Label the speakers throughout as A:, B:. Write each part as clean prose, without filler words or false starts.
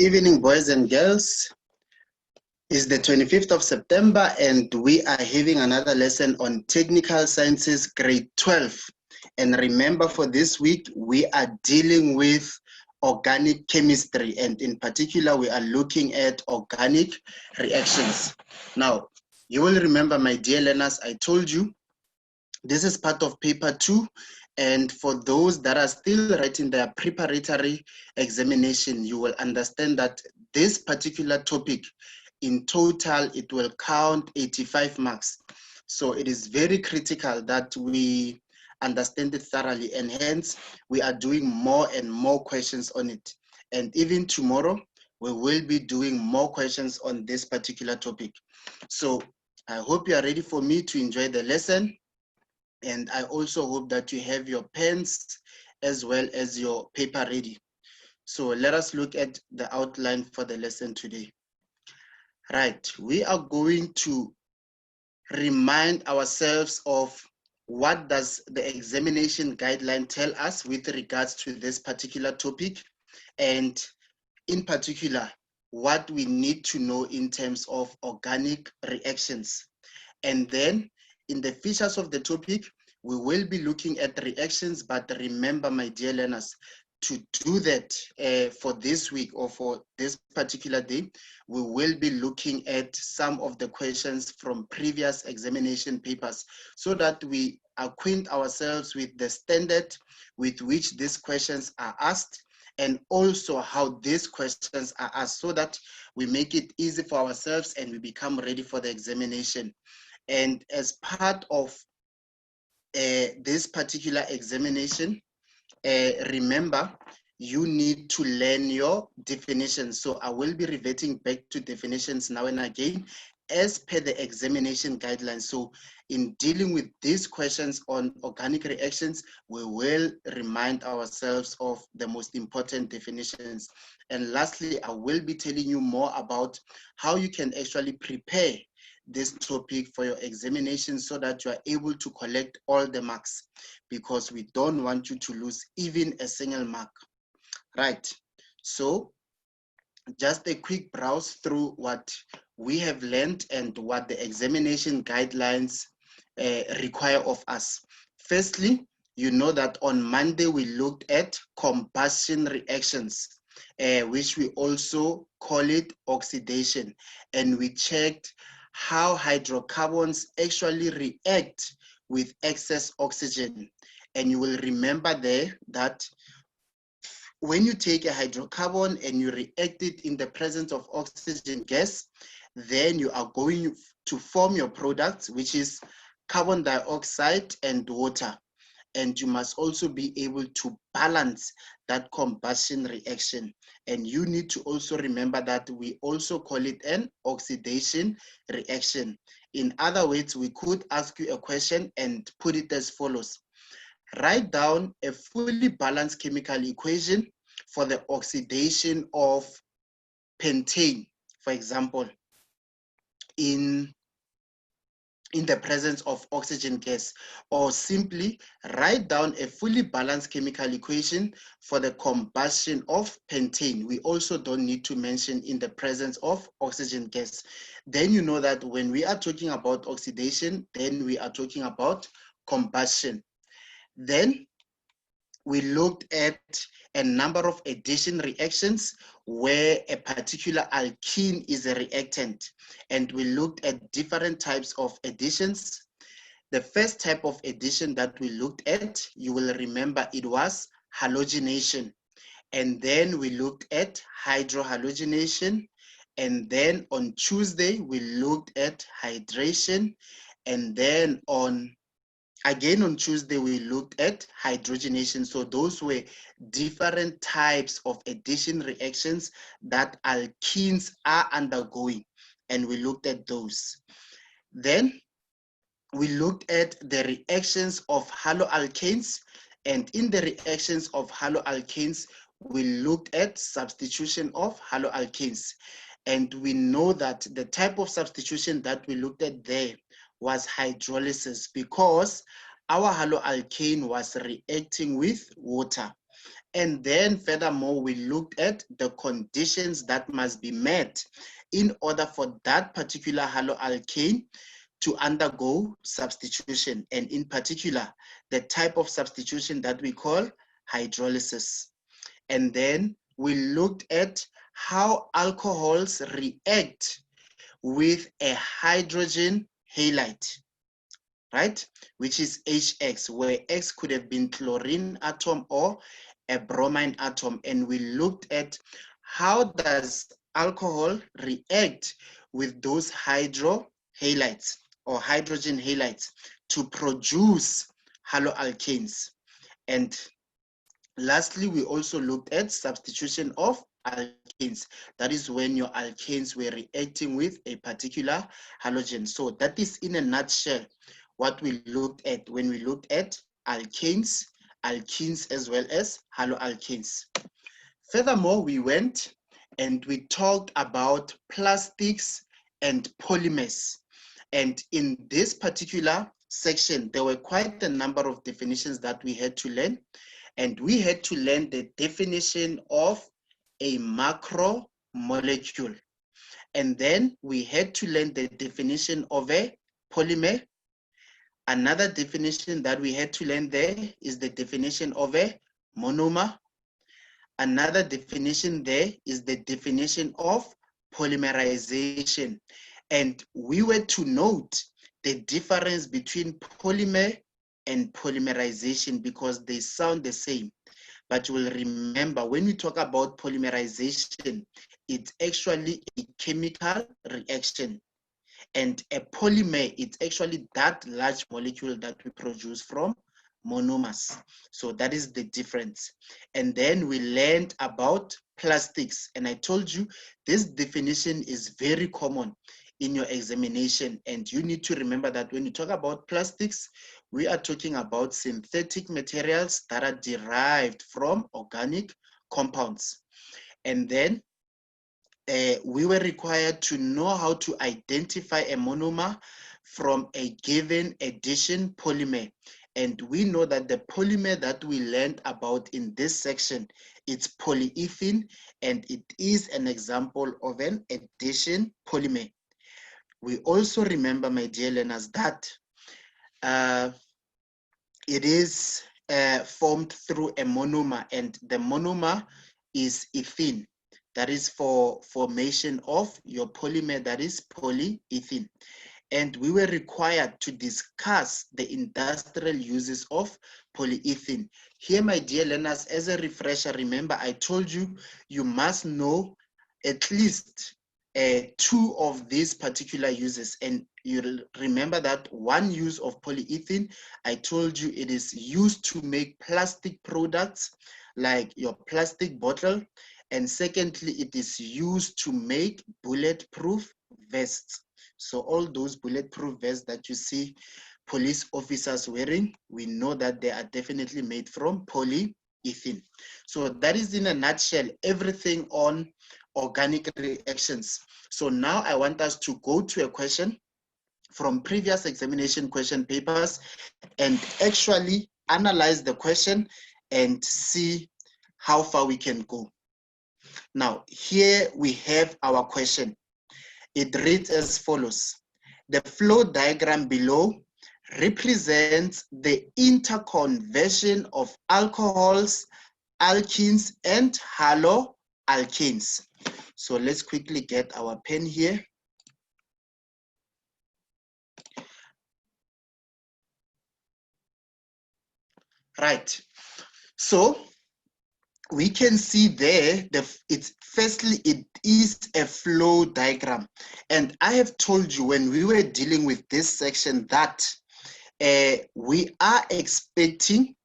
A: evening, boys and girls. It's the 25th of September and we are having another lesson on Technical Sciences Grade 12. And remember, for this week, we are dealing with organic chemistry, and in particular, we are looking at organic reactions. Now, you will remember, my dear learners, I told you this is part of paper 2. And for those that are still writing their preparatory examination, you will understand that this particular topic, in total, it will count 85 marks. So it is very critical that we understand it thoroughly, and hence we are doing more and more questions on it. And even tomorrow, we will be doing more questions on this particular topic. So I hope you are ready for me to enjoy the lesson. And I also hope that you have your pens as well as your paper ready. So let us look at the outline for the lesson today. Right, we are going to remind ourselves of what does the examination guideline tell us with regards to this particular topic, and in particular, what we need to know in terms of organic reactions. And then in the features of the topic, we will be looking at reactions, but remember, my dear learners, to do that for this week or for this particular day, we will be looking at some of the questions from previous examination papers so that we acquaint ourselves with the standard with which these questions are asked, and also how these questions are asked, so that we make it easy for ourselves and we become ready for the examination. And as part of this particular examination, remember, you need to learn your definitions. So I will be reverting back to definitions now and again as per the examination guidelines. So in dealing with these questions on organic reactions, we will remind ourselves of the most important definitions. And lastly, I will be telling you more about how you can actually prepare this topic for your examination so that you are able to collect all the marks, because we don't want you to lose even a single mark. Right, so just a quick browse through what we have learned and what the examination guidelines require of us. Firstly, you know that on Monday we looked at combustion reactions, which we also call it oxidation, and we checked how hydrocarbons actually react with excess oxygen. And you will remember there that when you take a hydrocarbon and you react it in the presence of oxygen gas, then you are going to form your product, which is carbon dioxide and water. And you must also be able to balance that combustion reaction. And you need to also remember that we also call it an oxidation reaction. In other words, we could ask you a question and put it as follows. Write down a fully balanced chemical equation for the oxidation of pentane, for example, in the presence of oxygen gas, or simply write down a fully balanced chemical equation for the combustion of pentane. We also don't need to mention in the presence of oxygen gas. Then you know that when we are talking about oxidation, then we are talking about combustion. Then we looked at a number of addition reactions where a particular alkene is a reactant, and we looked at different types of additions. The first type of addition that we looked at, you will remember, it was halogenation. And then we looked at hydrohalogenation. And then on Tuesday, we looked at hydration. And then again on Tuesday, we looked at hydrogenation. So those were different types of addition reactions that alkenes are undergoing, and we looked at those. Then we looked at the reactions of haloalkanes, and in the reactions of haloalkanes, we looked at substitution of haloalkanes. And we know that the type of substitution that we looked at there was hydrolysis, because our haloalkane was reacting with water. And then furthermore, we looked at the conditions that must be met in order for that particular haloalkane to undergo substitution, and in particular, the type of substitution that we call hydrolysis. And then we looked at how alcohols react with a hydrogen halide, right? Which is HX, where X could have been chlorine atom or a bromine atom. And we looked at how does alcohol react with those hydrohalides or hydrogen halides to produce haloalkanes. And lastly, we also looked at substitution of alkanes. That is when your alkanes were reacting with a particular halogen. So that is in a nutshell what we looked at when we looked at alkanes, alkenes, as well as haloalkanes. Furthermore, we went and we talked about plastics and polymers. And in this particular section, there were quite a number of definitions that we had to learn. And we had to learn the definition of a macromolecule. And then we had to learn the definition of a polymer. Another definition that we had to learn there is the definition of a monomer. Another definition there is the definition of polymerization. And we were to note the difference between polymer and polymerization because they sound the same. But you will remember when we talk about polymerization, it's actually a chemical reaction. And a polymer, it's actually that large molecule that we produce from monomers. So that is the difference. And then we learned about plastics. And I told you this definition is very common in your examination. And you need to remember that when you talk about plastics, we are talking about synthetic materials that are derived from organic compounds. And then we were required to know how to identify a monomer from a given addition polymer. And we know that the polymer that we learned about in this section, it's polyethylene, and it is an example of an addition polymer. We also remember, my dear learners, that it is formed through a monomer, and the monomer is ethene. That is for formation of your polymer, that is polyethylene. And we were required to discuss the industrial uses of polyethylene. Here, my dear learners, as a refresher, remember I told you, you must know at least 2 of these particular uses. And you'll remember that one use of polyethylene, I told you it is used to make plastic products like your plastic bottle. And secondly, it is used to make bulletproof vests. So all those bulletproof vests that you see police officers wearing, we know that they are definitely made from polyethylene. So that is in a nutshell everything on organic reactions. So now I want us to go to a question from previous examination question papers and actually analyze the question and see how far we can go. Now, here we have our question. It reads as follows. The flow diagram below represents the interconversion of alcohols, alkenes, and haloalkanes. So let's quickly get our pen here. Right. So we can see there, firstly, it is a flow diagram. And I have told you when we were dealing with this section that we are expecting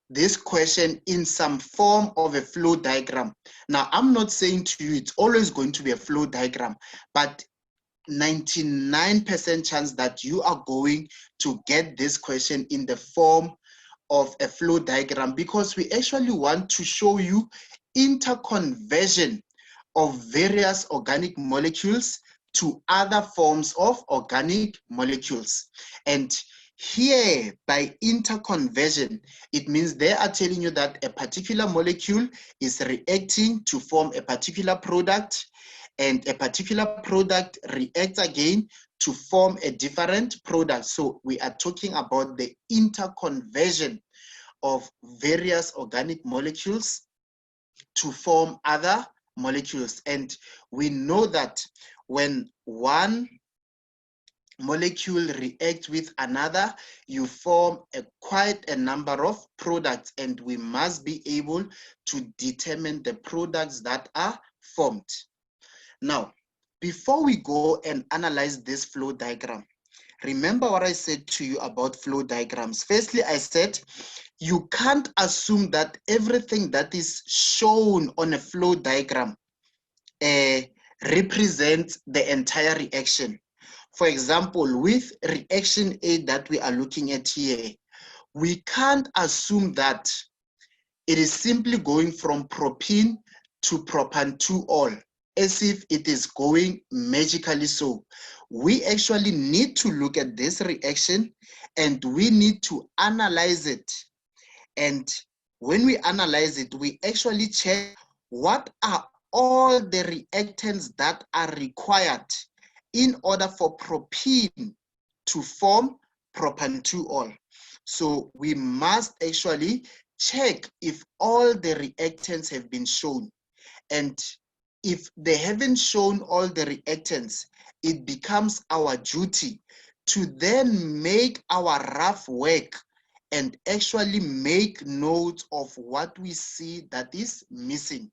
A: this question in some form of a flow diagram. Now, I'm not saying to you it's always going to be a flow diagram, but 99% chance that you are going to get this question in the form of a flow diagram, because we actually want to show you interconversion of various organic molecules to other forms of organic molecules. And Here, by interconversion, it means they are telling you that a particular molecule is reacting to form a particular product, and a particular product reacts again to form a different product. So we are talking about the interconversion of various organic molecules to form other molecules. And we know that when one molecule reacts with another, you form quite a number of products, and we must be able to determine the products that are formed. Now, before we go and analyze this flow diagram, remember what I said to you about flow diagrams. Firstly, I said you can't assume that everything that is shown on a flow diagram represents the entire reaction. For example, with reaction A that we are looking at here, we can't assume that it is simply going from propene to propan 2-ol, as if it is going magically so. We actually need to look at this reaction and we need to analyze it. And when we analyze it, we actually check what are all the reactants that are required in order for propene to form propan 2-ol. So we must actually check if all the reactants have been shown. And if they haven't shown all the reactants, it becomes our duty to then make our rough work and actually make notes of what we see that is missing.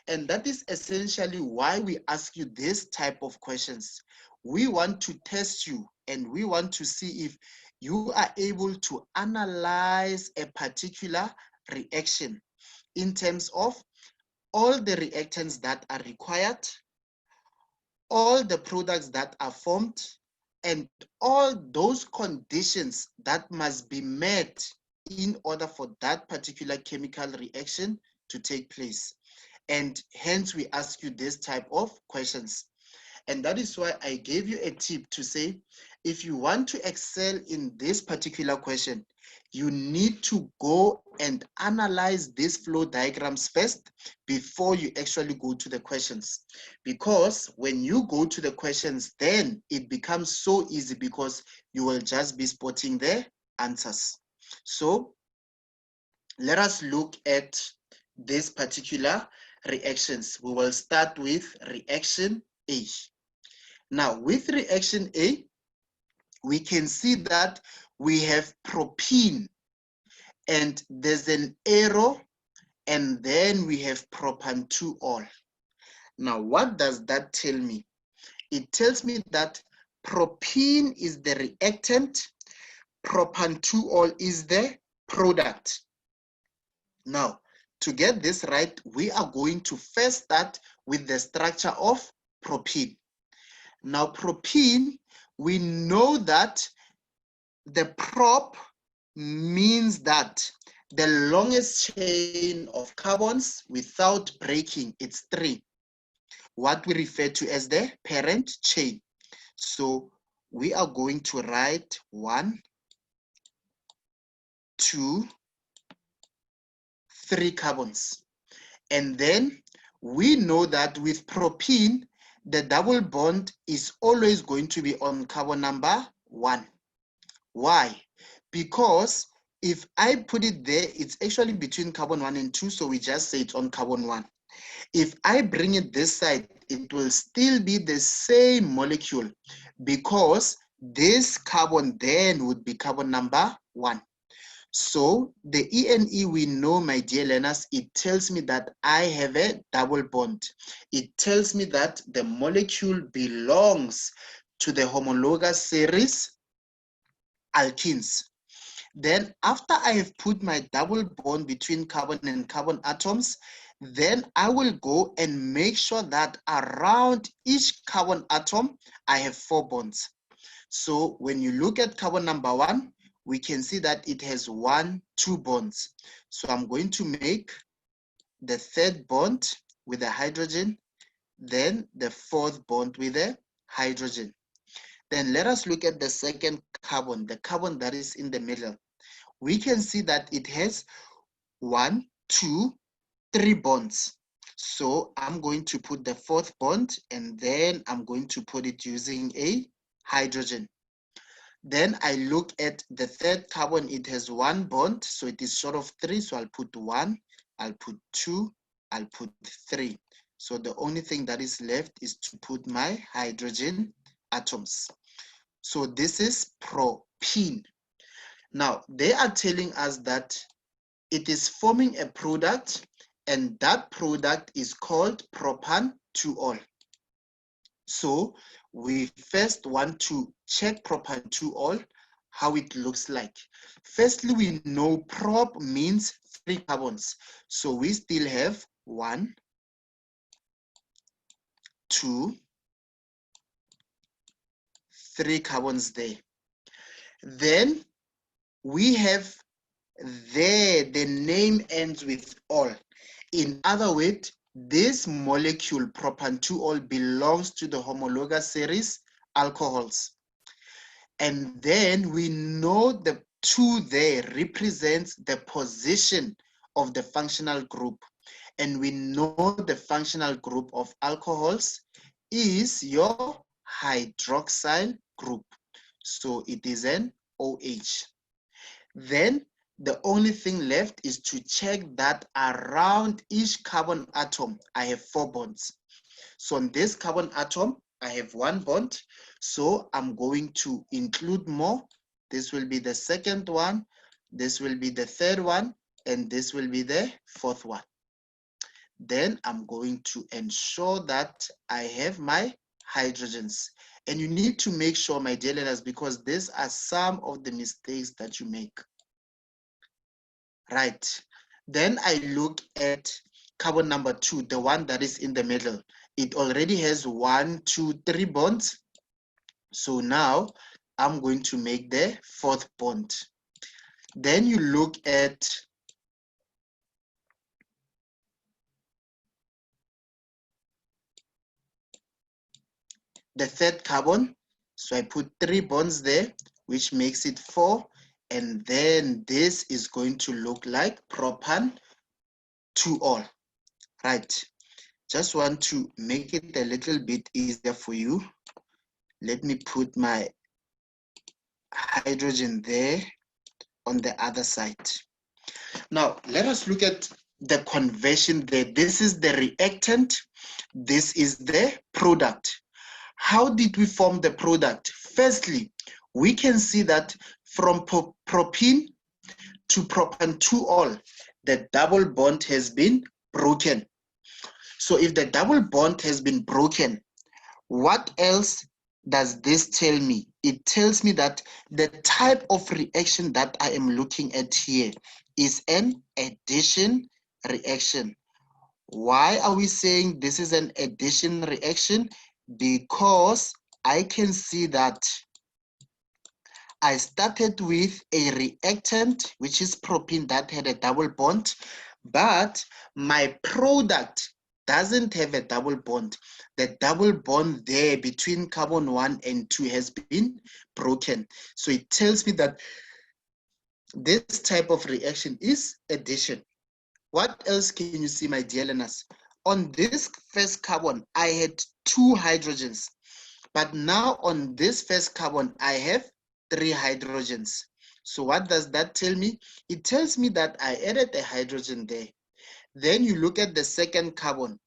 A: And that is essentially why we ask you this type of questions. We want to test you and we want to see if you are able to analyze a particular reaction in terms of all the reactants that are required, all the products that are formed, and all those conditions that must be met in order for that particular chemical reaction to take place. And hence we ask you this type of questions. And that is why I gave you a tip to say, if you want to excel in this particular question, you need to go and analyze these flow diagrams first before you actually go to the questions. Because when you go to the questions, then it becomes so easy because you will just be spotting the answers. So let us look at this particular reactions. We will start with reaction A. Now, with reaction A, we can see that we have propene, and there's an arrow, and then we have propan 2-ol. Now, what does that tell me? It tells me that propene is the reactant, propan 2-ol is the product. Now, to get this right, we are going to first start with the structure of propene. Now, propene, we know that the prop means that the longest chain of carbons without breaking, it's 3. What we refer to as the parent chain. So we are going to write 1, 2, 3 carbons. And then we know that with propene, the double bond is always going to be on carbon number 1. Why? Because if I put it there, it's actually between carbon 1 and 2, so we just say it's on carbon 1. If I bring it this side, it will still be the same molecule because this carbon then would be carbon number 1. So the ENE we know, my dear learners, it tells me that I have a double bond. It tells me that the molecule belongs to the homologous series alkenes. Then after I have put my double bond between carbon and carbon atoms, then I will go and make sure that around each carbon atom, I have 4 bonds. So when you look at carbon number 1, we can see that it has 1, 2 bonds. So I'm going to make the 3rd bond with a hydrogen, then the 4th bond with a hydrogen. Then let us look at the second carbon, the carbon that is in the middle. We can see that it has 1, 2, 3 bonds. So I'm going to put the fourth bond, and then I'm going to put it using a hydrogen. Then I look at the third carbon, it has 1 bond, so it is short of 3, so I'll put 1, I'll put 2, I'll put 3. So the only thing that is left is to put my hydrogen atoms. So this is propene. Now, they are telling us that it is forming a product, and that product is called propan-2-ol. So we first want to check propan-2-ol, how it looks like. Firstly, we know prop means 3 carbons. So we still have 1, 2, 3 carbons there. Then we have there, the name ends with ol. In other words, this molecule propan-2-ol belongs to the homologous series alcohols. And then we know the 2 there represents the position of the functional group. And we know the functional group of alcohols is your hydroxyl group. So it is an OH. Then the only thing left is to check that around each carbon atom, I have 4 bonds. So on this carbon atom, I have 1 bond. So I'm going to include more. This will be the second one. This will be the third one. And this will be the fourth one. Then I'm going to ensure that I have my hydrogens. And you need to make sure, my dear learners, because these are some of the mistakes that you make. Right. Then I look at carbon number 2, the one that is in the middle. It already has 1, 2, 3 bonds. So now I'm going to make the fourth bond. Then you look at the third carbon. So I put 3 bonds there, which makes it 4. And then this is going to look like propan-2-ol. Right. Just want to make it a little bit easier for you. Let me put my hydrogen there on the other side. Now, let us look at the conversion there. This is the reactant. This is the product. How did we form the product? Firstly, we can see that from propene to propan-2-ol, the double bond has been broken. So if the double bond has been broken, what else does this tell me? It tells me that the type of reaction that I am looking at here is an addition reaction. Why are we saying this is an addition reaction? Because I can see that I started with a reactant, which is propene, that had a double bond, but my product doesn't have a double bond. The double bond there between carbon 1 and 2 has been broken. So it tells me that this type of reaction is addition. What else can you see, my dear learners? On this first carbon, I had 2 hydrogens, but now on this first carbon, I have 3 hydrogens. So what does that tell me? It tells me that I added a hydrogen there. Then you look at the second carbon.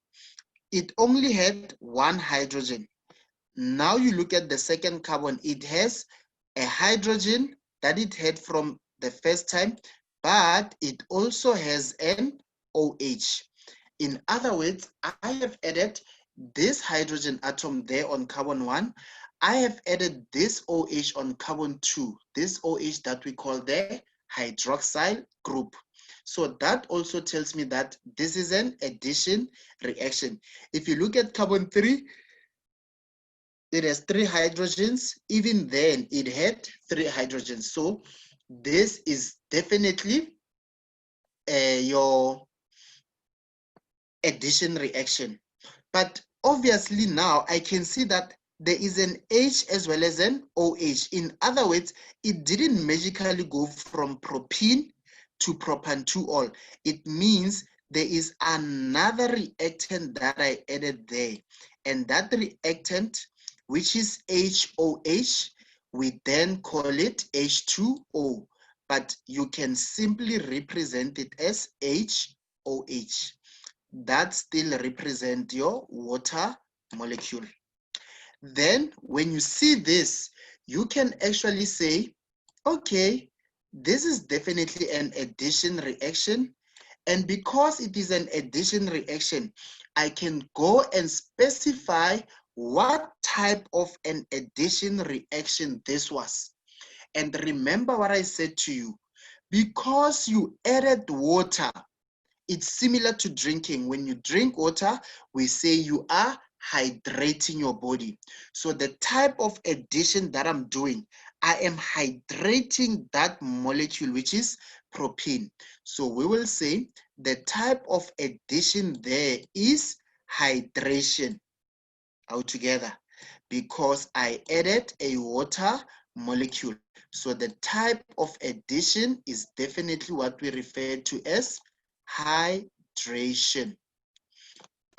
A: It only had 1 hydrogen. Now you look at the second carbon. It has a hydrogen that it had from the first time, but it also has an OH. In other words, I have added this hydrogen atom there on carbon 1. I have added this OH on carbon 2, this OH that we call the hydroxyl group. So that also tells me that this is an addition reaction. If you look at carbon 3, it has 3 hydrogens. Even then, it had 3 hydrogens. So this is definitely your addition reaction. But obviously now I can see that there is an H as well as an OH. In other words, it didn't magically go from propene to propan-2-ol. It means there is another reactant that I added there. And that reactant, which is HOH, we then call it H2O. But you can simply represent it as HOH. That still represents your water molecule. Then when you see this, you can actually say, okay, this is definitely an addition reaction. And because it is an addition reaction, I can go and specify what type of an addition reaction this was. And remember what I said to you, because you added water, it's similar to drinking. When you drink water, we say you are hydrating your body. So the type of addition that I'm doing, I am hydrating that molecule, which is propene. So we will say the type of addition there is hydration altogether, because I added a water molecule. So the type of addition is definitely what we refer to as hydration.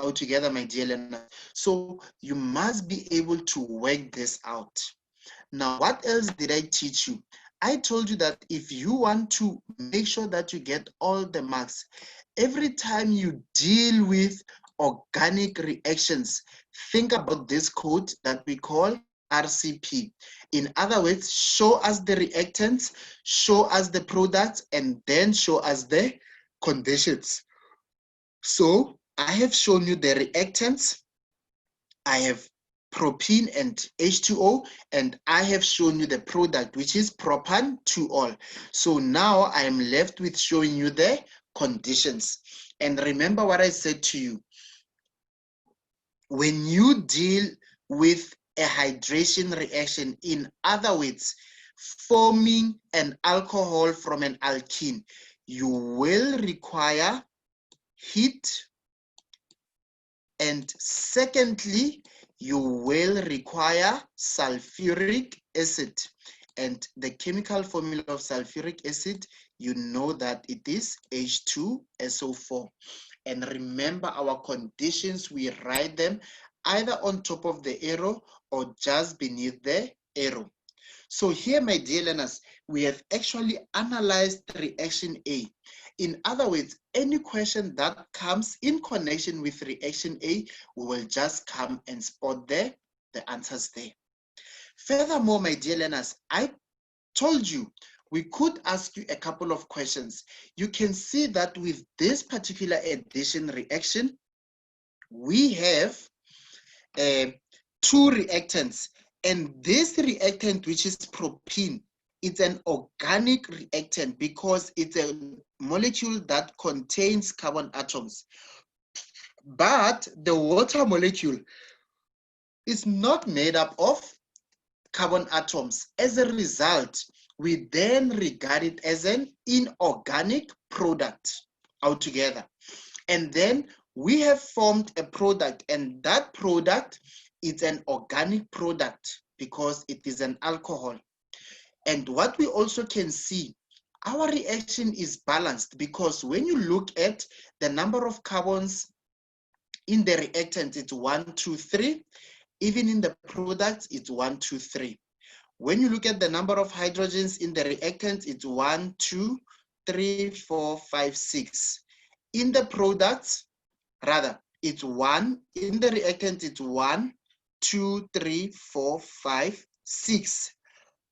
A: Altogether, my dear learner. So you must be able to work this out. Now, what else did I teach you? I told you that if you want to make sure that you get all the marks, every time you deal with organic reactions, think about this code that we call RCP. In other words, show us the reactants, show us the products, and then show us the conditions. So I have shown you the reactants, I have propene and H2O, and I have shown you the product, which is propan-2-ol. So now I am left with showing you the conditions. And remember what I said to you. When you deal with a hydration reaction, in other words, forming an alcohol from an alkene, you will require heat, and secondly, you will require sulfuric acid. And the chemical formula of sulfuric acid, you know that it is H2SO4. And remember our conditions, we write them either on top of the arrow or just beneath the arrow. So here, my dear learners, we have actually analyzed reaction A. In other words, any question that comes in connection with reaction A, we will just come and spot the answers there. Furthermore, my dear learners, I told you we could ask you a couple of questions. You can see that with this particular addition reaction, we have two reactants. And this reactant, which is propene, it's an organic reactant because it's a molecule that contains carbon atoms. But the water molecule is not made up of carbon atoms. As a result, we then regard it as an inorganic product altogether. And then we have formed a product, and that product is an organic product because it is an alcohol. And what we also can see, our reaction is balanced because when you look at the number of carbons in the reactant, it's 1, 2, 3. Even in the product, it's 1, 2, 3. When you look at the number of hydrogens in the reactant, it's 1, 2, 3, 4, 5, 6. In the products, rather, it's 1. In the reactant, it's 1, 2, 3, 4, 5, 6.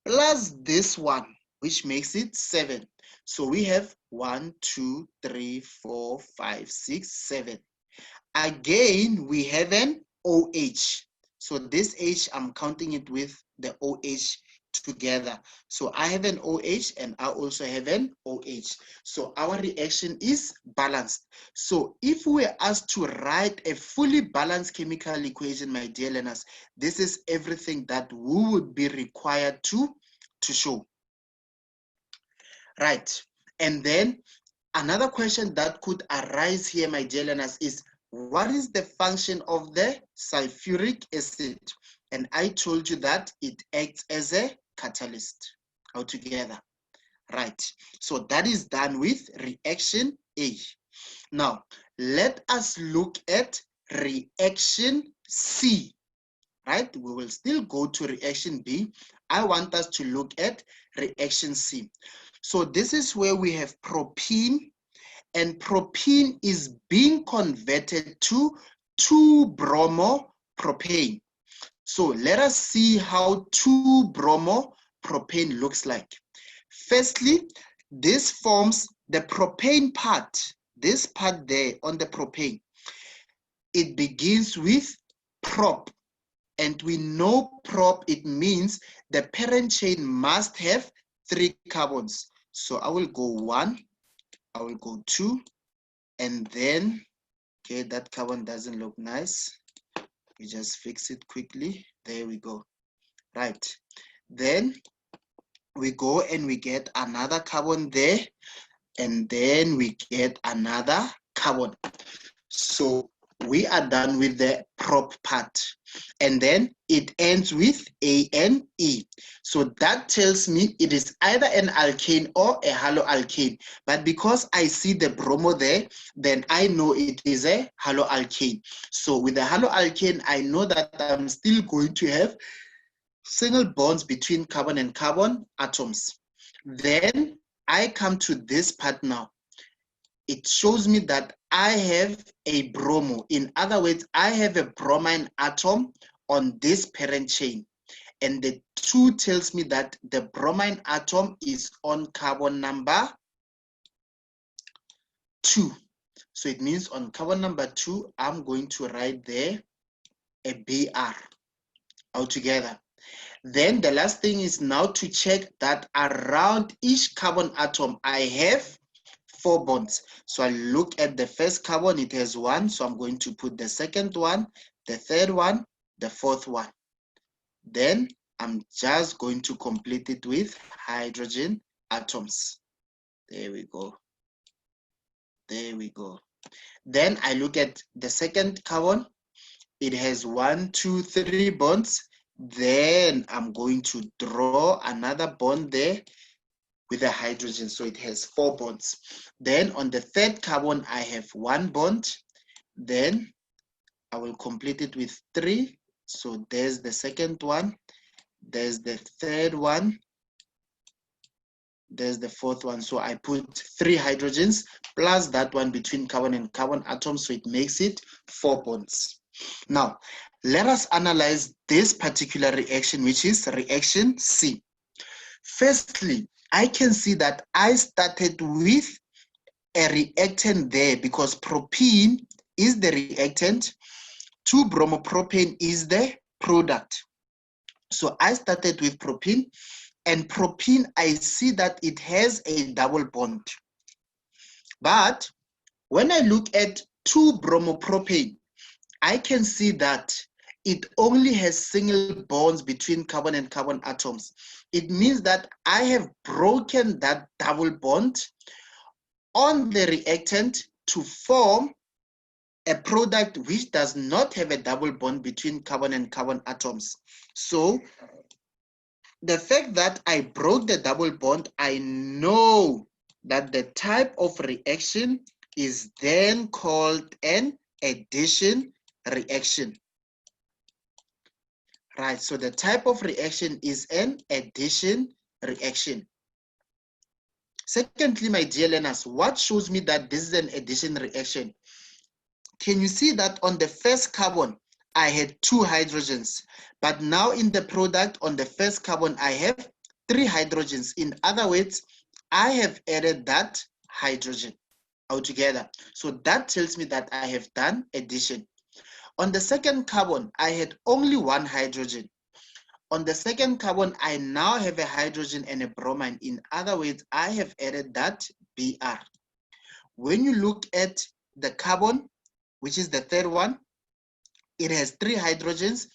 A: Plus this one, which makes it 7. So we have 1, 2, 3, 4, 5, 6, 7. Again, we have an OH. So this H, I'm counting it with the OH together. So I have an OH and I also have an OH. So our reaction is balanced. So if we're asked to write a fully balanced chemical equation, my dear learners, this is everything that we would be required to show. Right. And then another question that could arise here, my dear learners, is what is the function of the sulfuric acid? And I told you that it acts as a catalyst altogether. Right. So that is done with reaction A. Now, let us look at reaction C. Right? We will still go to reaction B. I want us to look at reaction C. So this is where we have propene, and propene is being converted to 2-bromopropane. So let us see how 2-bromopropane looks like. Firstly, this forms the propane part, this part there on the propane. It begins with prop, and we know prop, it means the parent chain must have 3 carbons. So I will go 1, I will go 2, and then, okay, that carbon doesn't look nice. We just fix it quickly. There we go. Right. Then we go and we get another carbon there, and then we get another carbon. So we are done with the prop part. And then it ends with A and E. So that tells me it is either an alkane or a haloalkane. But because I see the bromo there, then I know it is a haloalkane. So with the haloalkane, I know that I'm still going to have single bonds between carbon and carbon atoms. Then I come to this part now. It shows me that I have a bromo. In other words, I have a bromine atom on this parent chain. And the 2 tells me that the bromine atom is on carbon number 2. So it means on carbon number 2, I'm going to write there a Br altogether. Then the last thing is now to check that around each carbon atom, I have 4 bonds. So I look at the first carbon, it has 1. So I'm going to put the second one, the third one, the fourth one. Then I'm just going to complete it with hydrogen atoms. There we go. There we go. Then I look at the second carbon. It has 1, 2, 3 bonds. Then I'm going to draw another bond there with a hydrogen, so it has 4 bonds. Then on the third carbon, I have 1 bond. Then I will complete it with 3. So there's the second one. There's the third one. There's the fourth one. So I put 3 hydrogens plus that one between carbon and carbon atoms, so it makes it 4 bonds. Now, let us analyze this particular reaction, which is reaction C. Firstly, I can see that I started with a reactant there because propene is the reactant, 2-bromopropane is the product. So I started with propene, and propene, I see that it has a double bond. But when I look at 2-bromopropane, I can see that it only has single bonds between carbon and carbon atoms. It means that I have broken that double bond on the reactant to form a product which does not have a double bond between carbon and carbon atoms. So the fact that I broke the double bond, I know that the type of reaction is then called an addition reaction. Right, so the type of reaction is an addition reaction. Secondly, my dear learners, what shows me that this is an addition reaction? Can you see that on the first carbon, I had 2 hydrogens, but now in the product on the first carbon, I have 3 hydrogens. In other words, I have added that hydrogen altogether. So that tells me that I have done addition. On the second carbon, I had only 1 hydrogen. On the second carbon, I now have a hydrogen and a bromine. In other words, I have added that Br. When you look at the carbon, which is the third one, it has 3 hydrogens.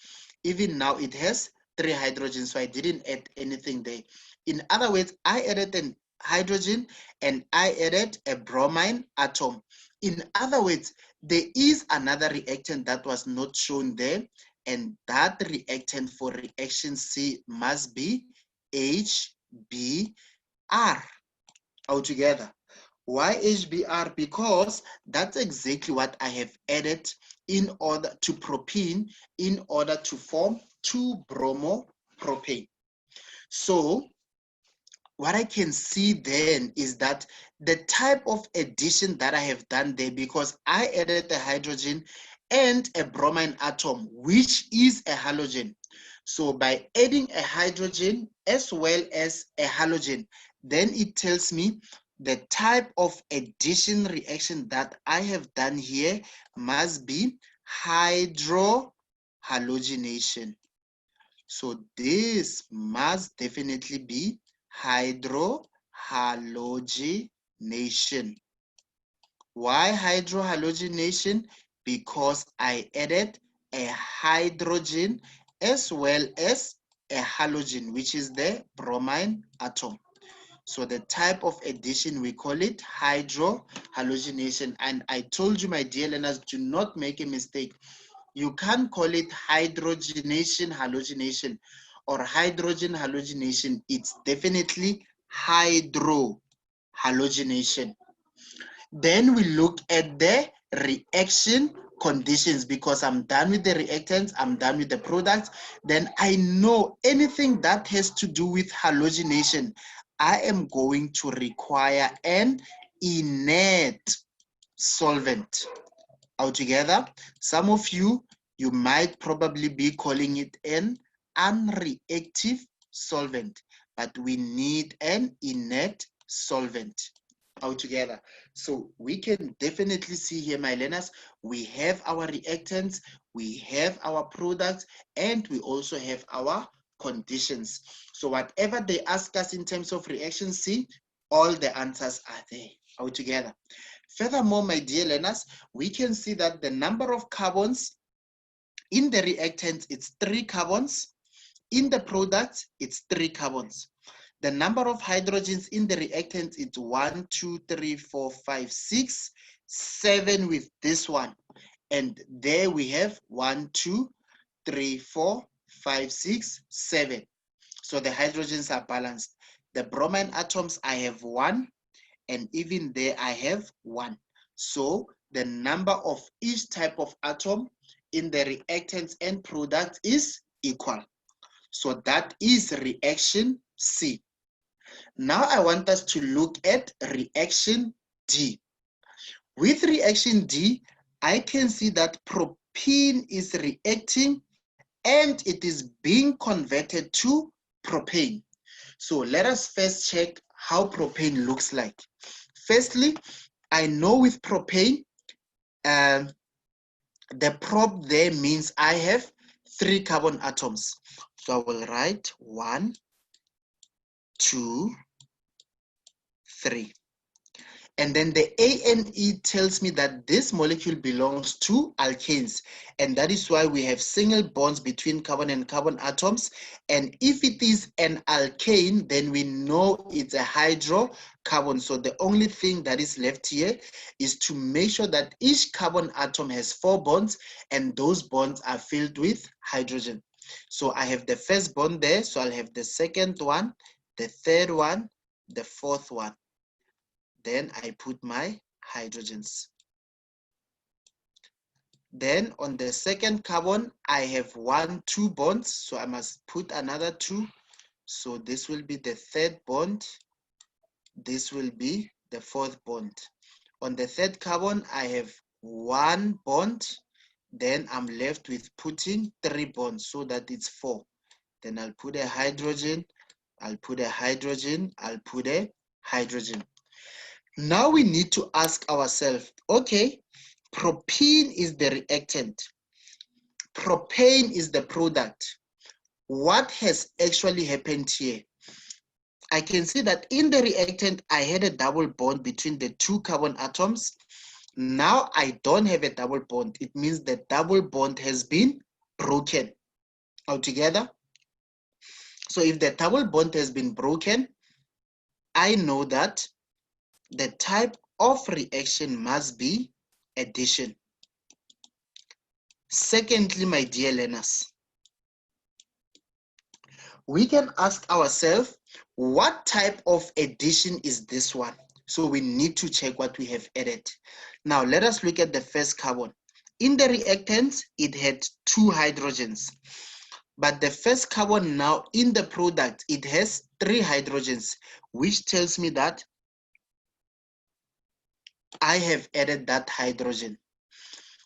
A: Even now it has 3 hydrogens, so I didn't add anything there. In other words, I added a hydrogen and I added a bromine atom. In other words, there is another reactant that was not shown there. and that reactant for reaction C must be HBr altogether. Why HBr? Because that's exactly what I have added in order to propene in order to form 2-bromopropane. So what I can see then is that the type of addition that I have done there, because I added a hydrogen and a bromine atom, which is a halogen. So by adding a hydrogen as well as a halogen, then it tells me the type of addition reaction that I have done here must be hydrohalogenation. So this must definitely be hydrohalogenation. Why hydrohalogenation? Because I added a hydrogen as well as a halogen, which is the bromine atom. So the type of addition, we call it hydrohalogenation. And I told you, my dear learners, do not make a mistake. You can't call it hydrogenation halogenation or hydrogen halogenation. It's definitely hydrohalogenation. Then we look at the reaction conditions, because I'm done with the reactants, I'm done with the products. Then I know anything that has to do with halogenation, I am going to require an inert solvent. Altogether, some of you might probably be calling it an unreactive solvent, but we need an inert solvent altogether. So we can definitely see here, my learners, we have our reactants, we have our products, and we also have our conditions. So whatever they ask us in terms of reaction C, all the answers are there altogether. Furthermore, my dear learners, we can see that the number of carbons in the reactant, it's 3 carbons. In the product, it's 3 carbons. The number of hydrogens in the reactant, it's 1, 2, 3, 4, 5, 6, 7 with this one. And there we have 1, 2, 3, 4, 5, 6, 7. So the hydrogens are balanced. The bromine atoms, I have 1. And even there I have 1. So the number of each type of atom in the reactants and products is equal. So that is reaction C. Now I want us to look at reaction D. With reaction D, I can see that propene is reacting and it is being converted to propane. So let us first check how propane looks like. Firstly, I know with propane, the prop there means I have 3 carbon atoms. So I will write 1, 2, 3. And then the ANE tells me that this molecule belongs to alkanes. And that is why we have single bonds between carbon and carbon atoms. And if it is an alkane, then we know it's a hydrocarbon. So the only thing that is left here is to make sure that each carbon atom has 4 bonds and those bonds are filled with hydrogen. So I have the first bond there. So I'll have the second one, the third one, the fourth one. Then I put my hydrogens. Then on the second carbon, I have 1, 2 bonds. So I must put another 2. So this will be the third bond. This will be the fourth bond. On the third carbon, I have 1 bond. Then I'm left with putting 3 bonds so that it's 4. Then I'll put a hydrogen. I'll put a hydrogen. I'll put a hydrogen. Now we need to ask ourselves, okay, propene is the reactant. Propane is the product. What has actually happened here? I can see that in the reactant, I had a double bond between the 2 carbon atoms. Now I don't have a double bond. It means the double bond has been broken altogether. So if the double bond has been broken, I know that the type of reaction must be addition. Secondly, my dear learners, we can ask ourselves, what type of addition is this one? So we need to check what we have added. Now let us look at the first carbon. In the reactants, it had 2 hydrogens. But the first carbon now in the product, it has 3 hydrogens, which tells me that I have added that hydrogen.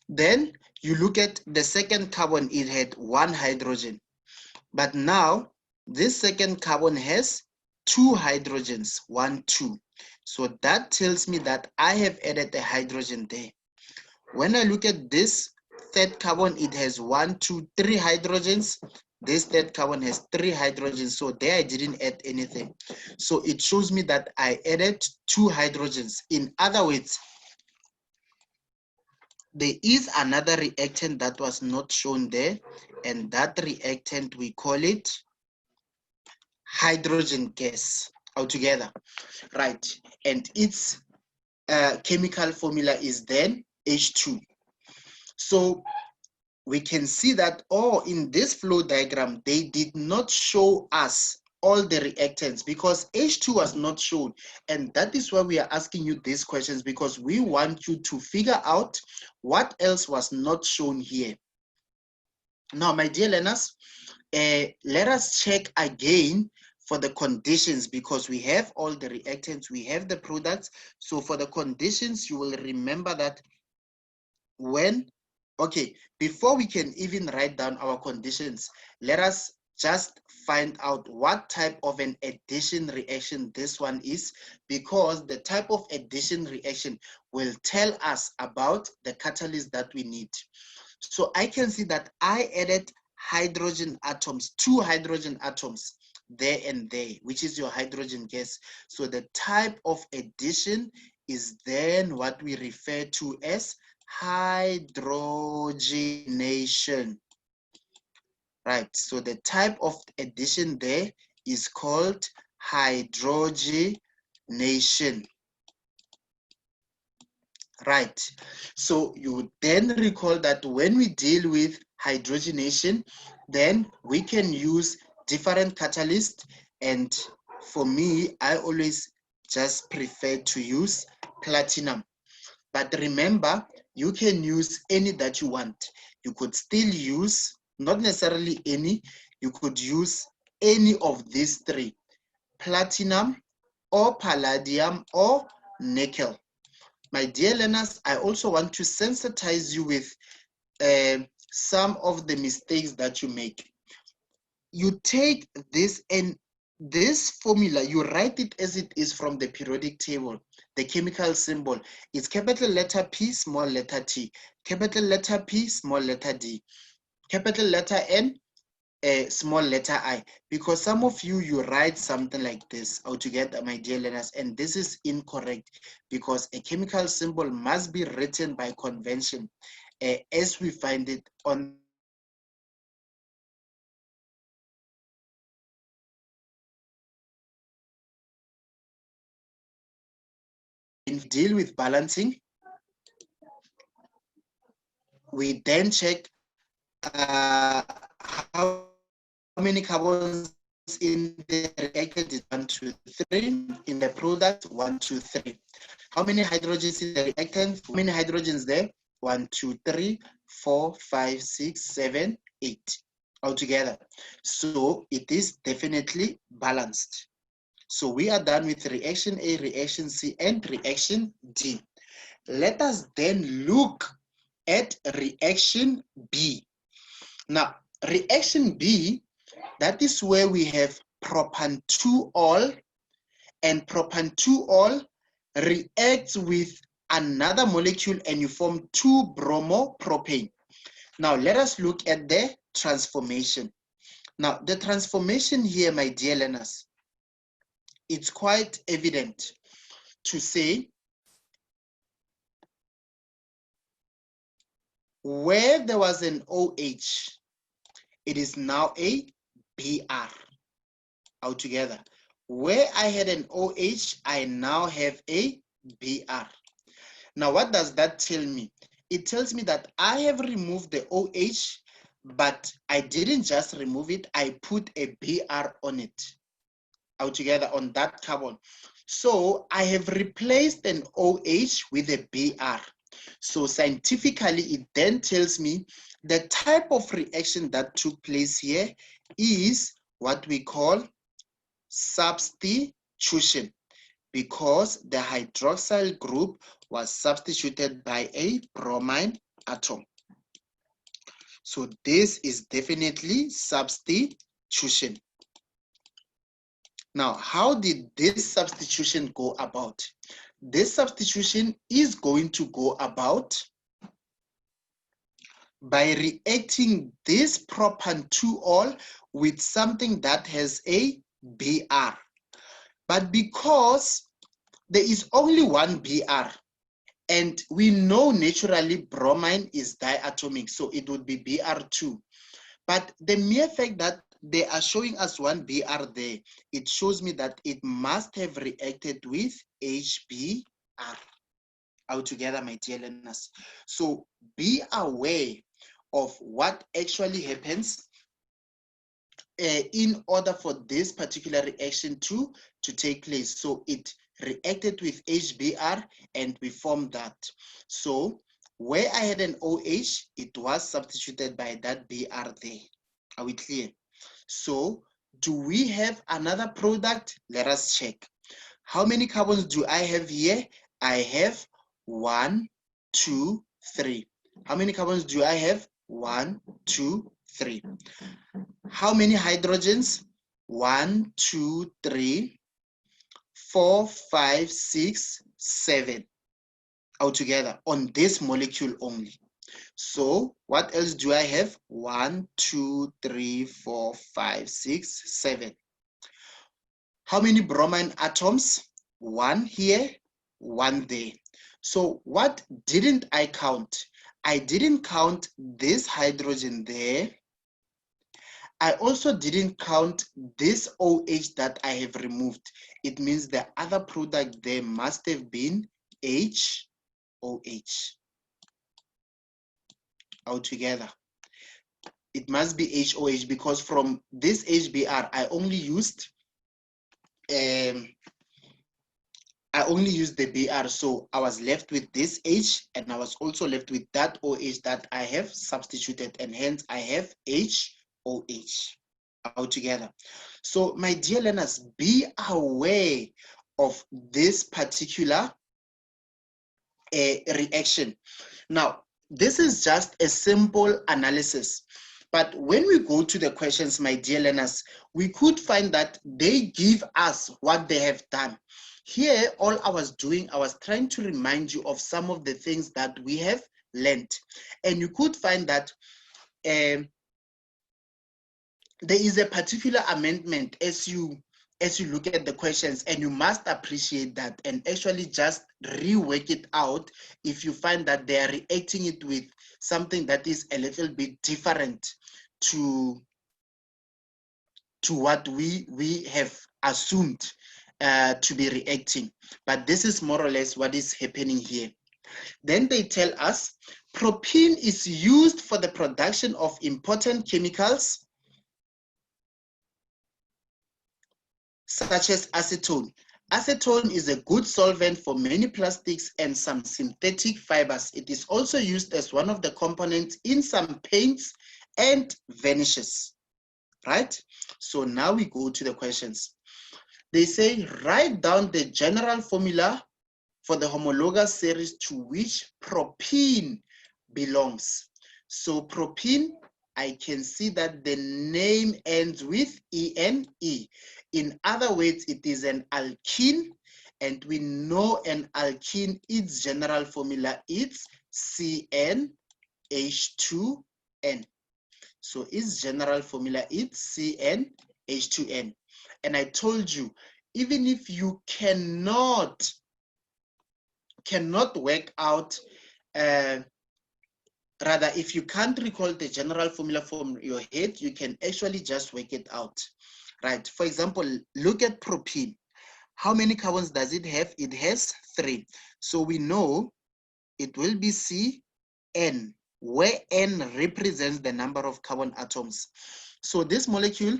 A: Then you look at the second carbon, it had 1 hydrogen. But now this second carbon has 2 hydrogens, 1, 2. So that tells me that I have added a hydrogen there. When I look at this third carbon, it has 1, 2, 3 hydrogens. This third carbon has 3 hydrogens. So there I didn't add anything. So it shows me that I added 2 hydrogens. In other words, there is another reactant that was not shown there, and that reactant, we call it hydrogen gas altogether, right? And its chemical formula is then H2. So we can see that, in this flow diagram, they did not show us all the reactants because H2 was not shown. And that is why we are asking you these questions, because we want you to figure out what else was not shown here. Now, my dear learners, let us check again for the conditions, because we have all the reactants, we have the products. So for the conditions, you will remember that before we can even write down our conditions, let us just find out what type of an addition reaction this one is, because the type of addition reaction will tell us about the catalyst that we need. So I can see that I added hydrogen atoms, 2 hydrogen atoms there and there, which is your hydrogen gas. So the type of addition is then what we refer to as hydrogenation. Right, so the type of addition there is called hydrogenation. Right, so you then recall that when we deal with hydrogenation, then we can use different catalysts, and for me, I always just prefer to use platinum. But remember, you can use any that you want. You could still use, not necessarily any, you could use any of these 3, platinum or palladium or nickel. My dear learners, I also want to sensitize you with some of the mistakes that you make. You take this and this formula, you write it as it is from the periodic table. The chemical symbol is capital letter P, small letter T, capital letter P, small letter D, capital letter N, small letter I, because some of you write something like this altogether, my dear learners, and this is incorrect, because a chemical symbol must be written by convention as we find it on deal with balancing. We then check how many carbons in the reactant is 1, 2, 3. In the product, 1, 2, 3. How many hydrogens in the reactant? How many hydrogens there? 1, 2, 3, 4, 5, 6, 7, 8 altogether. So it is definitely balanced. So we are done with reaction A, reaction C, and reaction D. Let us then look at reaction B. Now, reaction B, that is where we have propan-2-ol, and propan-2-ol reacts with another molecule and you form 2-bromopropane. Now, let us look at the transformation. Now, the transformation here, my dear learners, it's quite evident to say where there was an OH, it is now a Br altogether. Where I had an OH, I now have a Br. Now, what does that tell me? it tells me that I have removed the OH, but I didn't just remove it, I put a Br on it, altogether on that carbon. So I have replaced an OH with a Br. So scientifically, it then tells me the type of reaction that took place here is what we call substitution, because the hydroxyl group was substituted by a bromine atom. So this is definitely substitution. Now, how did this substitution go about? This substitution is going to go about by reacting this propan 2-ol with something that has a Br. But because there is only one Br, and we know naturally bromine is diatomic, so it would be Br2. But the mere fact that they are showing us one Br there, it shows me that it must have reacted with HBr altogether, my dear learners. So be aware of what actually happens in order for this particular reaction to take place. So it reacted with HBr and we formed that. So where I had an OH, it was substituted by that Br there. Are we clear? So do we have another product? Let us check. How many carbons do I have here? I have 1, 2, 3. How many carbons do I have? 1, 2, 3. How many hydrogens? 1, 2, 3, 4, 5, 6, 7 altogether on this molecule only. So what else do I have? 1, 2, 3, 4, 5, 6, 7. How many bromine atoms? 1 here, 1 there. So what didn't I count? I didn't count this hydrogen there. I also didn't count this OH that I have removed. It means the other product there must have been HOH altogether. It must be HOH because from this HBr, I only used the Br, so I was left with this H and I was also left with that OH that I have substituted, and hence I have HOH altogether. So my dear learners, be aware of this particular reaction. Now, this is just a simple analysis. But when we go to the questions, my dear learners, we could find that they give us what they have done. Here, all I was doing, I was trying to remind you of some of the things that we have learned. And you could find that there is a particular amendment as you look at the questions, and you must appreciate that and actually just rework it out if you find that they are reacting it with something that is a little bit different to what we have assumed to be reacting. But this is more or less what is happening here. Then they tell us propene is used for the production of important chemicals such as acetone. Acetone is a good solvent for many plastics and some synthetic fibers. It is also used as one of the components in some paints and varnishes, right? So now we go to the questions. They say, write down the general formula for the homologous series to which propene belongs. So propene, I can see that the name ends with ENE. In other words, it is an alkene, and we know an alkene, its general formula is CnH2n. So its general formula is CnH2n. And I told you, even if you cannot work out, rather, if you can't recall the general formula from your head, you can actually just work it out, right? For example, look at propene. How many carbons does it have? It has 3. So we know it will be N, where N represents the number of carbon atoms. So this molecule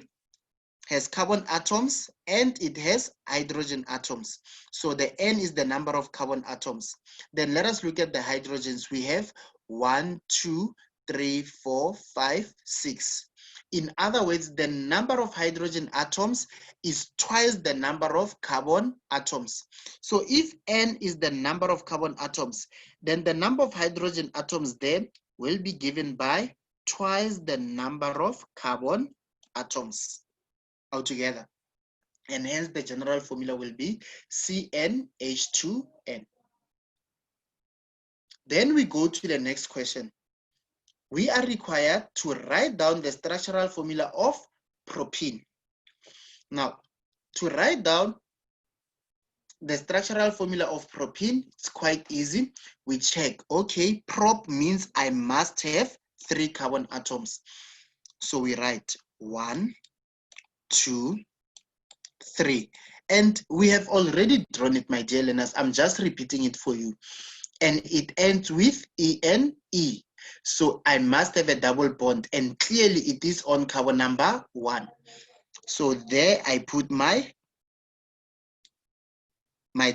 A: has carbon atoms and it has hydrogen atoms. So the N is the number of carbon atoms. Then let us look at the hydrogens. We have 1, 2, 3, 4, 5, 6. In other words, the number of hydrogen atoms is twice the number of carbon atoms. So if N is the number of carbon atoms, then the number of hydrogen atoms there will be given by twice the number of carbon atoms altogether. And hence the general formula will be CnH2n. Then we go to the next question. We are required to write down the structural formula of propene. Now, to write down the structural formula of propene, it's quite easy. We check, okay, prop means I must have 3 carbon atoms. So we write 1, 2, 3. And we have already drawn it, my dear learners. I'm just repeating it for you. And it ends with ENE. So I must have a double bond, and clearly it is on carbon number 1. So there I put my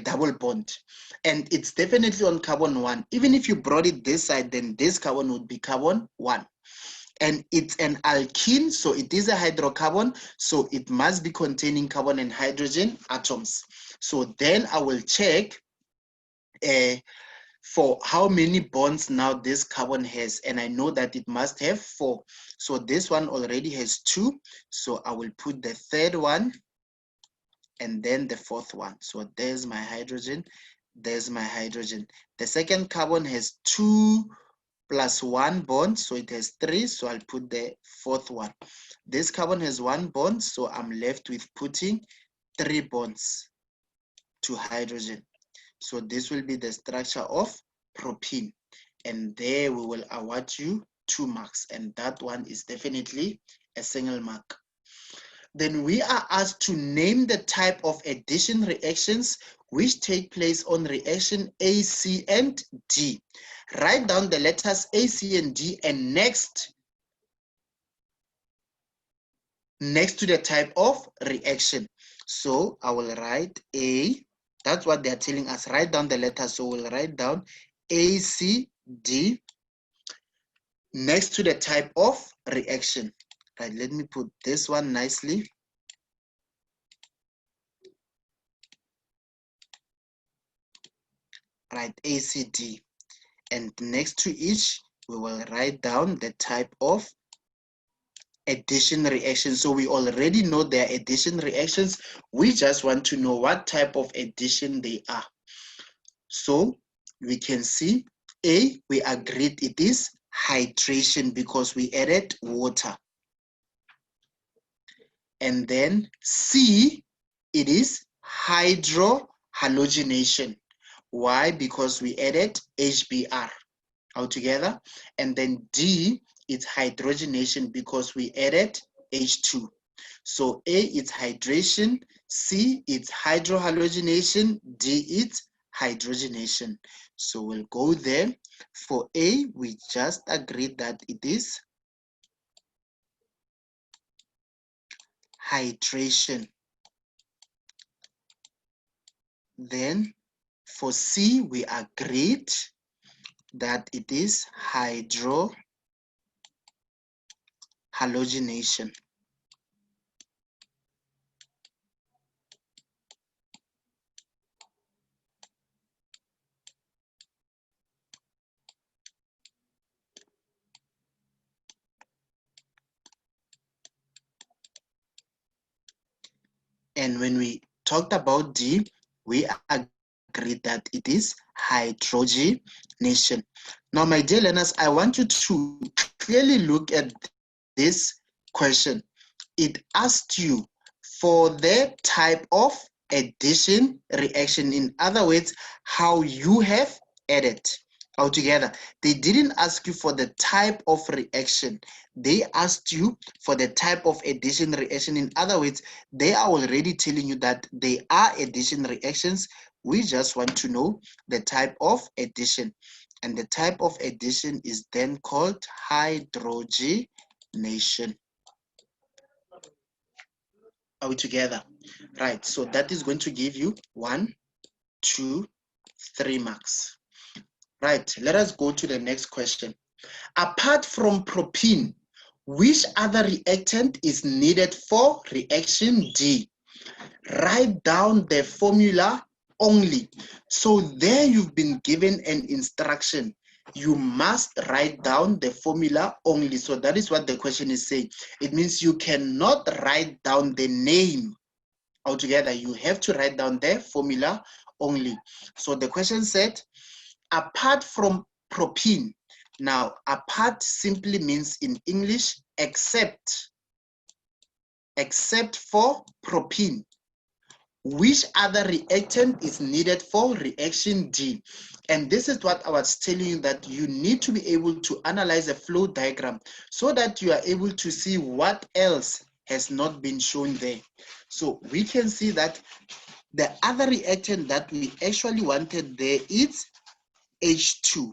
A: double bond, and it's definitely on carbon 1. Even if you brought it this side, then this carbon would be carbon 1. And it's an alkene, so it is a hydrocarbon, so it must be containing carbon and hydrogen atoms. So then I will check for how many bonds now this carbon has, and I know that it must have 4. So this one already has 2, so I will put the third one and then the fourth one. So there's my hydrogen, there's my hydrogen. The second carbon has 2 plus 1 bond, so it has 3, so I'll put the fourth one. This carbon has 1 bond, so I'm left with putting 3 bonds to hydrogen. So this will be the structure of propene, and there we will award you 2 marks, and that one is definitely a single mark. Then we are asked to name the type of addition reactions which take place on reaction A, C, and D. Write down the letters A, C, and D, and next to the type of reaction. So I will write A. That's what they're telling us. Write down the letters. So we'll write down A, C, D next to the type of reaction. Right, let me put this one nicely. Right, A, C, D. And next to each, we will write down the type of addition reaction. So we already know their addition reactions. We just want to know what type of addition they are. So we can see A, we agreed it is hydration because we added water. And then C, it is hydrohalogenation. Why? Because we added HBr altogether. And then D, it's hydrogenation because we added H2. So A, it's hydration. C, it's hydrohalogenation. D, it's hydrogenation. So we'll go there. For A, we just agreed that it is hydration. Then for C, we agreed that it is hydrohalogenation. And when we talked about D, we agreed that it is hydrogenation. Now, my dear learners, I want you to clearly look at this question. It asked you for the type of addition reaction. In other words, how you have added altogether. They didn't ask you for the type of reaction. They asked you for the type of addition reaction. In other words, they are already telling you that they are addition reactions. We just want to know the type of addition. And the type of addition is then called hydrogenation. Are we together? Right, so that is going to give you 1, 2, 3 marks. Right, let us go to the next question. Apart from propene, which other reactant is needed for reaction D? Write down the formula only. So there you've been given an instruction. You must write down the formula only. So that is what the question is saying. It means you cannot write down the name altogether. You have to write down the formula only. So the question said, apart from propene. Now, apart simply means in English, except for propene. Which other reactant is needed for reaction D? And this is what I was telling you, that you need to be able to analyze a flow diagram so that you are able to see what else has not been shown there. So we can see that the other reactant that we actually wanted there is H2,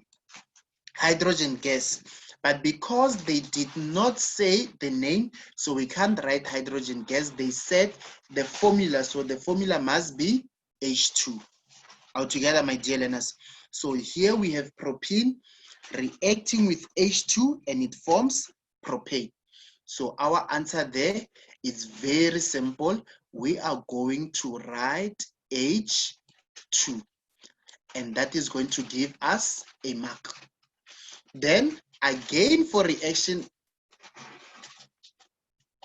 A: hydrogen gas. But because they did not say the name, so we can't write hydrogen gas, they said the formula. So the formula must be H2. Altogether, my dear learners. So here we have propene reacting with H2 and it forms propane. So our answer there is very simple. We are going to write H2. And that is going to give us a mark. Then again for reaction,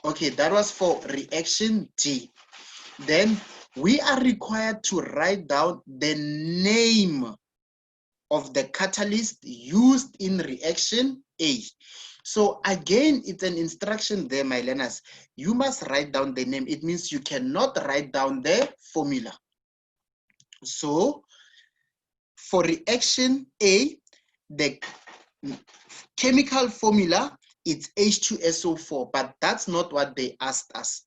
A: okay, that was for reaction D. Then we are required to write down the name of the catalyst used in reaction A. So again, it's an instruction there, my learners. You must write down the name. It means you cannot write down the formula. So for reaction A, the chemical formula is H2SO4, but that's not what they asked us.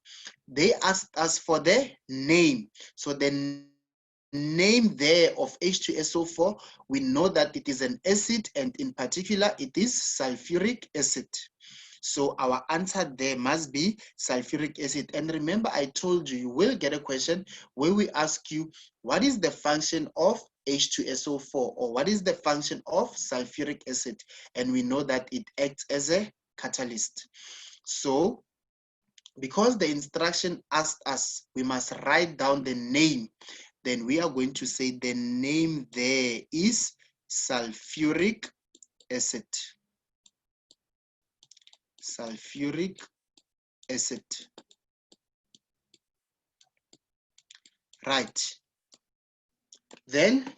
A: They asked us for the name. So the name there of H2SO4, we know that it is an acid, and in particular, it is sulfuric acid. So our answer there must be sulfuric acid. And remember, I told you, you will get a question where we ask you, what is the function of H2SO4, or what is the function of sulfuric acid? And we know that it acts as a catalyst. So because the instruction asked us, we must write down the name. Then we are going to say the name there is sulfuric acid. Sulfuric acid. Right. Then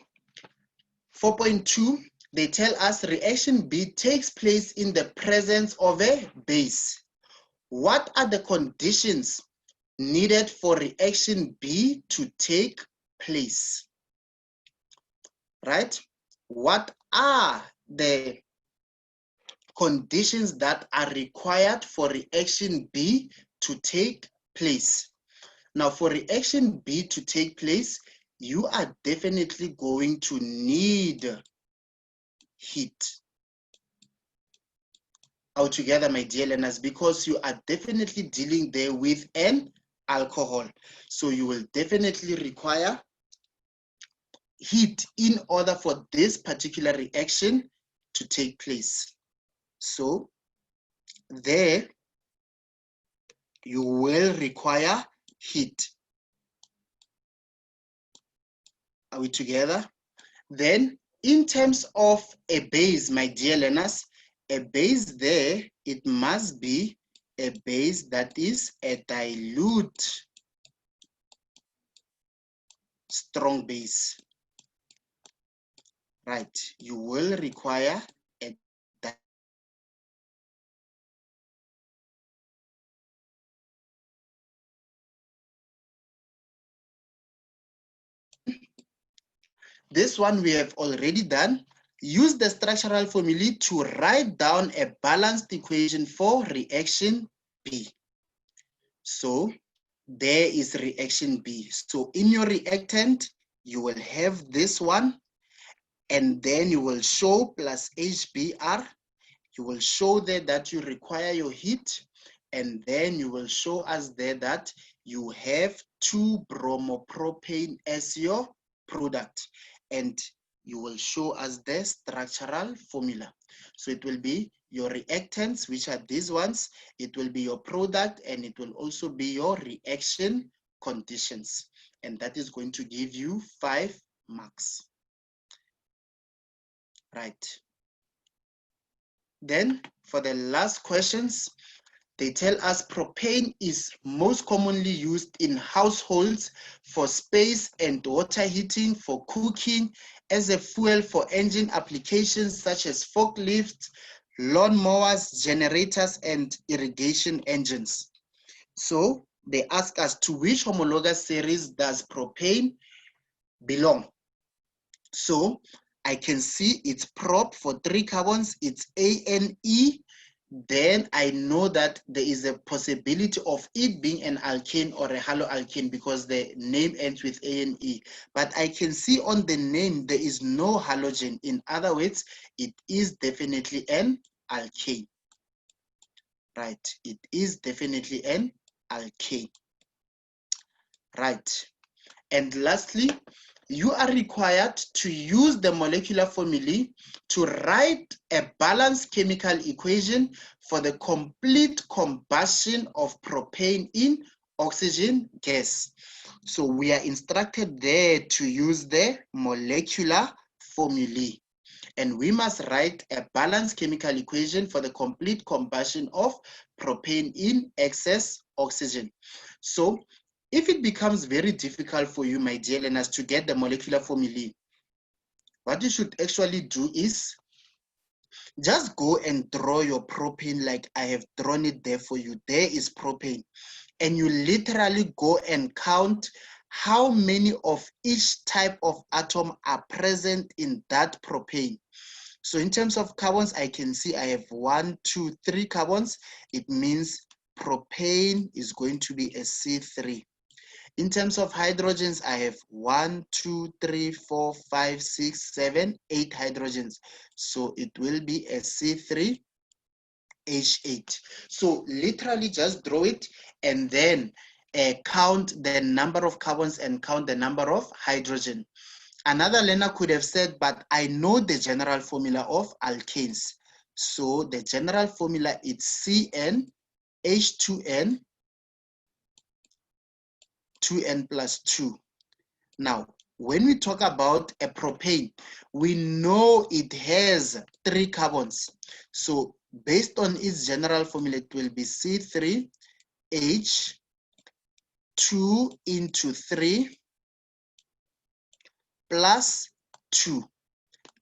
A: 4.2, they tell us reaction B takes place in the presence of a base. What are the conditions needed for reaction B to take place? Right? What are the conditions that are required for reaction B to take place? Now, for reaction B to take place, you are definitely going to need heat. Altogether, my dear learners, because you are definitely dealing there with an alcohol. So you will definitely require heat in order for this particular reaction to take place. So there you will require heat. Are we together? Then in terms of a base, my dear learners, a base there, it must be a base that is a dilute strong base. Right, you will require a This one we have already done. Use the structural formulae to write down a balanced equation for reaction B. So there is reaction B. So in your reactant, you will have this one. and then you will show plus HBr. You will show there that you require your heat, and then you will show us there that you have 2-bromopropane as your product, and you will show us the structural formula. So it will be your reactants, which are these ones, it will be your product, and it will also be your reaction conditions. And that is going to give you 5 marks. Right. Then for the last questions, they tell us propane is most commonly used in households for space and water heating, for cooking, as a fuel for engine applications such as forklifts, lawnmowers, generators, and irrigation engines. So they ask us, to which homologous series does propane belong? So I can see it's prop for 3 carbons, it's ANE. Then I know that there is a possibility of it being an alkane or a haloalkane because the name ends with ANE. But I can see on the name there is no halogen. In other words, it is definitely an alkane. Right, it is definitely an alkane. Right. And lastly, you are required to use the molecular formulae to write a balanced chemical equation for the complete combustion of propane in oxygen gas. So we are instructed there to use the molecular formulae. And we must write a balanced chemical equation for the complete combustion of propane in excess oxygen. So if it becomes very difficult for you, my dear learners, to get the molecular formulae, what you should actually do is just go and draw your propane like I have drawn it there for you. There is propane. And you literally go and count how many of each type of atom are present in that propane. So in terms of carbons, I can see I have 1, 2, 3 carbons. It means propane is going to be a C3. In terms of hydrogens, I have 1, 2, 3, 4, 5, 6, 7, 8 hydrogens. So it will be a C3H8. So literally just draw it and then count the number of carbons and count the number of hydrogen. Another learner could have said, but I know the general formula of alkanes. So the general formula is CnH2n, 2n plus 2. Now, when we talk about a propane, we know it has 3 carbons. So based on its general formula, it will be C3H2 into 3 plus 2.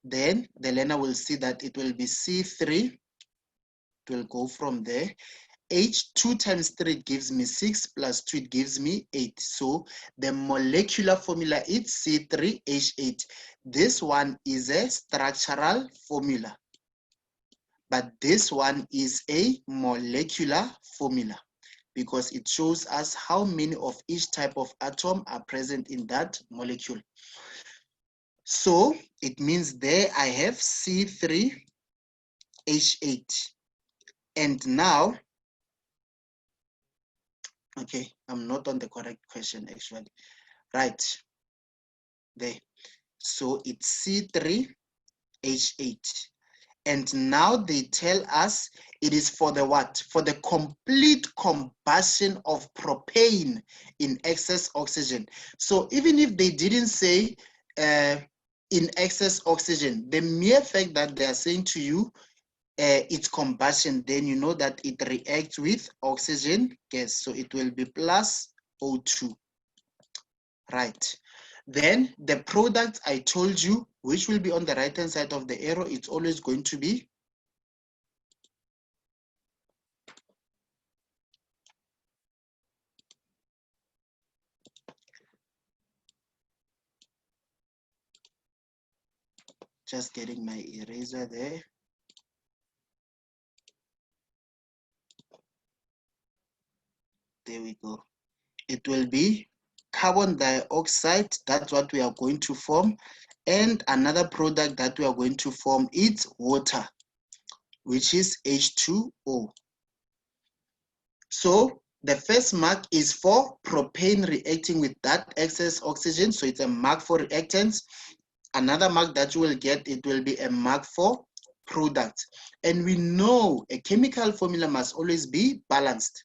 A: Then the learner will see that it will be C3. It will go from there. H2 times 3 it gives me 6 plus 2 it gives me 8. So the molecular formula is C3H8. This one is a structural formula, but this one is a molecular formula because it shows us how many of each type of atom are present in that molecule. So it means there I have C3H8. And now, okay, I'm not on the correct question actually. Right, there. So it's C3H8. And now they tell us it is for the what? For the complete combustion of propane in excess oxygen. So even if they didn't say in excess oxygen, the mere fact that they are saying to you its combustion, then you know that it reacts with oxygen gas. So it will be plus O2. Right. Then the product I told you, which will be on the right-hand side of the arrow, it's always going to be just getting my eraser there. There we go. It will be carbon dioxide. That's what we are going to form. And another product that we are going to form is water, which is H2O. So the first mark is for propane reacting with that excess oxygen. So it's a mark for reactants. Another mark that you will get, it will be a mark for product. And we know a chemical formula must always be balanced.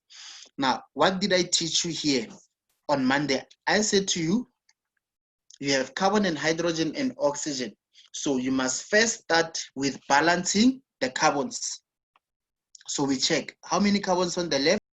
A: Now, what did I teach you here on Monday? I said to you, you have carbon and hydrogen and oxygen. So you must first start with balancing the carbons. So we check how many carbons on the left,